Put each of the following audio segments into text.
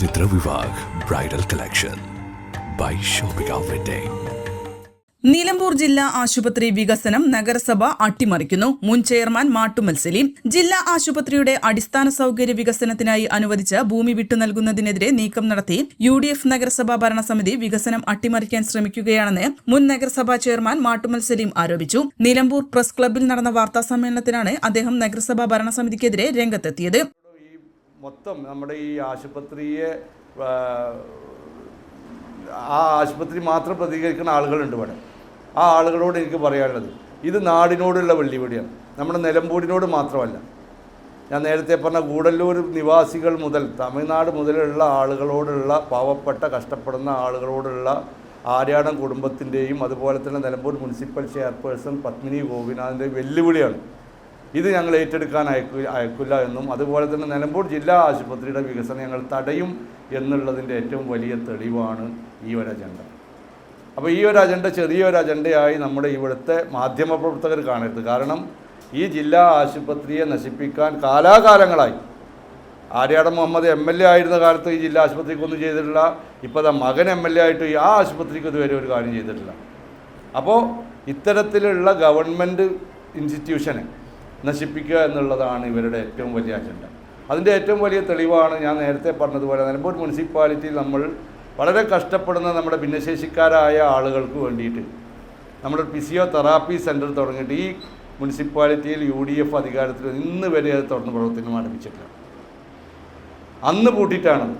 ചരിത്ര Vivah bridal collection by shopping wedding. Nilambur ജില്ലാ ആശുപത്രി വികസനം നഗരസഭ അട്ടിമറിക്കുന്നു. മുൻ ചെയർമാൻ മാട്ടുമ്മൽ സലീം. ജില്ലാ ആശുപത്രിയുടെ അടിസ്ഥാന സൗകര്യ വികസനത്തിനായി അനുവദിച്ച ഭൂമി വിട്ടുനൽകുന്നതിനെതിരെ നീക്കം നടത്തി UDF നഗരസഭാ ഭരണസമിതി വികസനം അട്ടിമറിക്കാൻ ശ്രമിക്കുകയാണെന്ന് മുൻ നഗരസഭാ ചെയർമാൻ മാട്ടുമ്മൽ സലീം ആരോപിച്ചു. നിലമ്പൂർ പ്രസ് ക്ലബ്ബിൽ നടന്ന വാർത്താ സമ്മേളനത്തിലാണ് അദ്ദേഹം നഗരസഭാ ഭരണസമിതിക്കെതിരെ രംഗത്തെത്തിയത്. മൊത്തം നമ്മുടെ ഈ ആശുപത്രിയെ ആശുപത്രി മാത്രം പ്രതികരിക്കുന്ന ആളുകളുണ്ട് ഇവിടെ. ആ ആളുകളോട് എനിക്ക് പറയാനുള്ളത്, ഇത് നാടിനോടുള്ള വെല്ലുവിളിയാണ്, നമ്മുടെ നിലമ്പൂരിനോട് മാത്രമല്ല. ഞാൻ നേരത്തെ പറഞ്ഞ ഗൂഡല്ലൂർ നിവാസികൾ മുതൽ തമിഴ്നാട് മുതലുള്ള ആളുകളോടുള്ള, പാവപ്പെട്ട കഷ്ടപ്പെടുന്ന ആളുകളോടുള്ള ആര്യാടൻ കുടുംബത്തിൻ്റെയും അതുപോലെ തന്നെ നിലമ്പൂർ മുനിസിപ്പൽ ചെയർപേഴ്സൺ പത്മിനി ഗോപിനാഥിൻ്റെ വെല്ലുവിളിയാണ്. ഇത് ഞങ്ങൾ ഏറ്റെടുക്കാൻ അയക്കില്ല എന്നും അതുപോലെ തന്നെ നിലമ്പൂർ ജില്ലാ ആശുപത്രിയുടെ വികസനം ഞങ്ങൾ തടയും എന്നുള്ളതിൻ്റെ ഏറ്റവും വലിയ തെളിവാണ് ഈ ഒരു അജണ്ട. അപ്പോൾ ഈ ഒരു അജണ്ട ചെറിയൊരു അജണ്ടയായി നമ്മുടെ ഇവിടുത്തെ മാധ്യമപ്രവർത്തകർ കാണരുത്. കാരണം ഈ ജില്ലാ ആശുപത്രിയെ നശിപ്പിക്കാൻ കാലാകാലങ്ങളായി ആര്യാടൻ മുഹമ്മദ് MLA ആയിരുന്ന കാലത്ത് ഈ ജില്ലാ ആശുപത്രിക്കൊന്നും ചെയ്തിട്ടില്ല. ഇപ്പോൾ മകൻ MLA ആയിട്ട് ആ ആശുപത്രിക്ക് ഇതുവരെ ഒരു കാര്യം ചെയ്തിട്ടില്ല. അപ്പോൾ ഇത്തരത്തിലുള്ള ഗവൺമെൻറ് ഇൻസ്റ്റിറ്റ്യൂഷനെ നശിപ്പിക്കുക എന്നുള്ളതാണ് ഇവരുടെ ഏറ്റവും വലിയ അജണ്ട. അതിൻ്റെ ഏറ്റവും വലിയ തെളിവാണ് ഞാൻ നേരത്തെ പറഞ്ഞതുപോലെ നിലമ്പൂർ മുനിസിപ്പാലിറ്റിയിൽ നമ്മൾ വളരെ കഷ്ടപ്പെടുന്ന നമ്മുടെ ഭിന്നശേഷിക്കാരായ ആളുകൾക്ക് വേണ്ടിയിട്ട് നമ്മുടെ ഫിസിയോതെറാപ്പി സെൻറ്റർ തുടങ്ങിയിട്ട് ഈ മുനിസിപ്പാലിറ്റിയിൽ UDF അധികാരത്തിൽ ഇന്ന് വരെ അത് തുറന്ന് പ്രവർത്തനം ആരംഭിച്ചിട്ടില്ല. അന്ന് പൂട്ടിയിട്ടാണത്.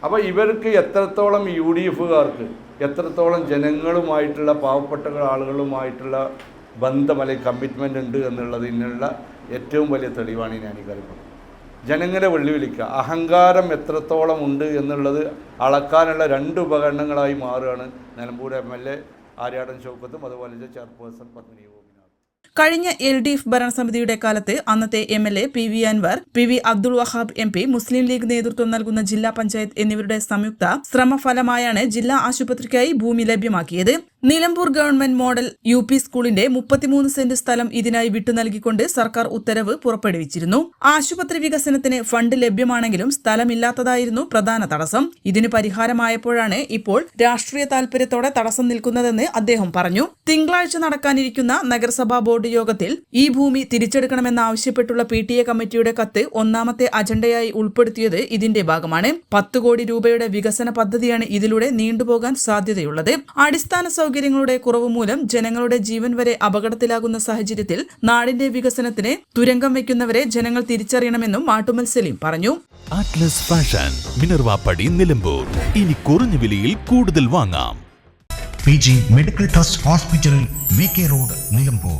അപ്പോൾ ഇവർക്ക് എത്രത്തോളം UDFകാർക്ക് എത്രത്തോളം ജനങ്ങളുമായിട്ടുള്ള പാവപ്പെട്ട ആളുകളുമായിട്ടുള്ള ബന്ധം അല്ലെങ്കിൽ കമ്മിറ്റ്മെൻ്റ് ഉണ്ട് എന്നുള്ളതിനുള്ള ഏറ്റവും വലിയ തെളിവാണ് ഞാൻ ഈ കാര്യപ്പെടുന്നത്. ജനങ്ങളെ വെല്ലുവിളിക്കുക, അഹങ്കാരം എത്രത്തോളം ഉണ്ട് എന്നുള്ളത് അളക്കാനുള്ള 2 ഉപകരണങ്ങളായി മാറുകയാണ് നിലമ്പൂർ MLA ആര്യാടൻ ഷൗക്കത്തും അതുപോലെ ചെയർപേഴ്സൺ പത്മിനി ഗോപിനാഥ്. കഴിഞ്ഞ LDF ഭരണസമിതിയുടെ കാലത്ത് അന്നത്തെ MLA PV Anvar, PV Abdul Wahab MP, Muslim League നേതൃത്വം നൽകുന്ന ജില്ലാ പഞ്ചായത്ത് എന്നിവരുടെ സംയുക്ത ശ്രമഫലമായാണ് ജില്ലാ ആശുപത്രിക്കായി ഭൂമി ലഭ്യമാക്കിയത്. നിലമ്പൂർ ഗവൺമെന്റ് മോഡൽ UP സ്കൂളിന്റെ 33 സെന്റ് സ്ഥലം ഇതിനായി വിട്ടുനൽകിക്കൊണ്ട് സർക്കാർ ഉത്തരവ് പുറപ്പെടുവിച്ചിരുന്നു. ആശുപത്രി വികസനത്തിന് ഫണ്ട് ലഭ്യമാണെങ്കിലും സ്ഥലമില്ലാത്തതായിരുന്നു പ്രധാന തടസ്സം. ഇതിന് പരിഹാരമായപ്പോഴാണ് ഇപ്പോൾ രാഷ്ട്രീയ താൽപര്യത്തോടെ തടസ്സം നിൽക്കുന്നതെന്ന് അദ്ദേഹം പറഞ്ഞു. തിങ്കളാഴ്ച നടക്കാനിരിക്കുന്ന നഗരസഭാ ബോർഡ് യോഗത്തിൽ ഈ ഭൂമി തിരിച്ചെടുക്കണമെന്നാവശ്യപ്പെട്ടുള്ള PTA കമ്മിറ്റിയുടെ കത്ത് ഒന്നാമത്തെ അജണ്ടയായി ഉൾപ്പെടുത്തിയത് ഇതിന്റെ ഭാഗമാണ്. 10 കോടി രൂപയുടെ വികസന പദ്ധതിയാണ് ഇതിലൂടെ നീണ്ടുപോകാൻ സാധ്യതയുള്ളത്. അടിസ്ഥാന സൗകര്യങ്ങളുടെ കുറവ് മൂലം ജനങ്ങളുടെ ജീവൻ വരെ അപകടത്തിലാകുന്ന സാഹചര്യത്തിൽ നാടിന്റെ വികസനത്തിന് തുരങ്കം വയ്ക്കുന്നവരെ ജനങ്ങൾ തിരിച്ചറിയണമെന്നും മാട്ടുമ്മൽ സലീം പറഞ്ഞു. അറ്റ്ലസ് ഫാഷൻ മിനർവ പടി നിലമ്പൂർ. ഇനി കുറഞ്ഞ വിലയിൽ കൂടുതൽ വാങ്ങാം. PG medical trust hospital VK road Nilambur.